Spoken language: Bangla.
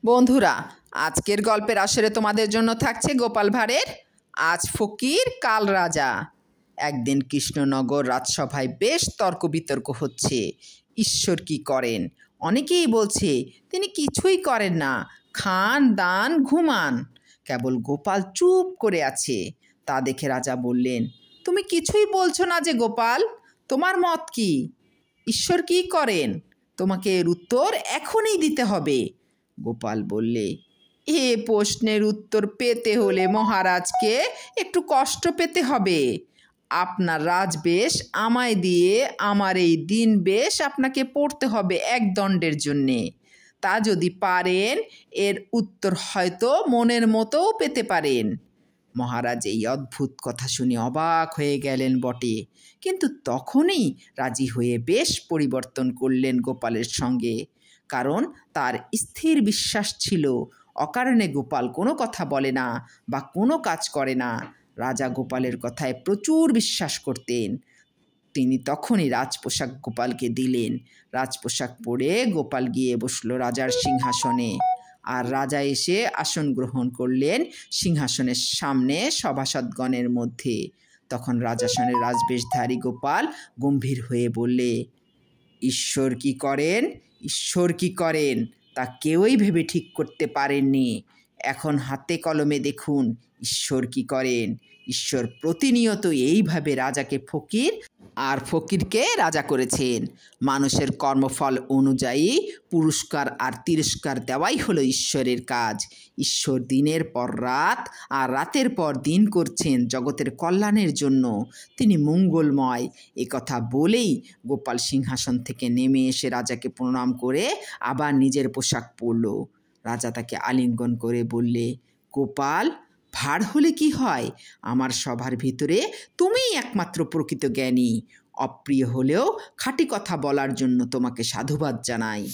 বন্ধুরা, আজকের গল্পের আসরে তোমাদের জন্য থাকছে গোপাল ভাঁড়ের আজ ফকির কাল রাজা। একদিন কৃষ্ণনগর রাজসভায় বেশ তর্ক বিতর্ক হচ্ছে। ঈশ্বর কি করেন? অনেকেই বলছে তিনি কিছুই করেন না, খান দান ঘুমান। কেবল গোপাল চুপ করে আছে। তা দেখে রাজা বললেন, তুমি কিছুই বলছো না যে গোপাল, তোমার মত কি? ঈশ্বর কি করেন? তোমাকে এর উত্তর এখনই দিতে হবে। গোপাল বললে, এ প্রশ্নের উত্তর পেতে হলে মহারাজকে একটু কষ্ট পেতে হবে। আপনার রাজবেশ আমায় দিয়ে আমার এই দিন বেশ আপনাকে পড়তে হবে এক দণ্ডের জন্যে। তা যদি পারেন এর উত্তর হয়তো মনের মতোও পেতে পারেন। মহারাজ এই অদ্ভুত কথা শুনে অবাক হয়ে গেলেন বটে, কিন্তু তখনই রাজি হয়ে বেশ পরিবর্তন করলেন গোপালের সঙ্গে। কারণ তার স্থির বিশ্বাস ছিল অকারণে গোপাল কোনো কথা বলে না বা কোনো কাজ করে না। রাজা গোপালের কথায় প্রচুর বিশ্বাস করতেন। তিনি তখনই রাজপোশাক গোপালকে দিলেন। রাজপোশাক পরে গোপাল গিয়ে বসল রাজার সিংহাসনে। আর রাজা এসে আসন গ্রহণ করলেন সিংহাসনের সামনে সভাসদগণের মধ্যে। তখন রাজাসনের রাজবেশধারী গোপাল গম্ভীর হয়ে বললে, ঈশ্বর কি করেন? ঈশ্বর কি করেন তা কেউই ভেবে ঠিক করতে পারেননি। এখন হাতে কলমে দেখুন ঈশ্বর কি করেন। ঈশ্বর প্রতিনিয়ত এইভাবে রাজাকে ফকির আর ফকিরকে রাজা করেছেন। মানুষের কর্মফল অনুযায়ী পুরস্কার আর তিরস্কার দেওয়াই হলো ঈশ্বরের কাজ। ঈশ্বর দিনের পর রাত আর রাতের পর দিন করছেন জগতের কল্যাণের জন্য। তিনি মঙ্গলময়। কথা বলেই গোপাল সিংহাসন থেকে নেমে এসে রাজাকে প্রণাম করে আবার নিজের পোশাক পরল। রাজা তাকে আলিঙ্গন করে বললে, গোপাল, ভাঁড় হলে কি হয়? আমার সভার ভিতরে তুমিই একমাত্র প্রকৃত জ্ঞানী। অপ্রিয় হলেও খাঁটি কথা বলার জন্য তোমাকে সাধুবাদ জানাই।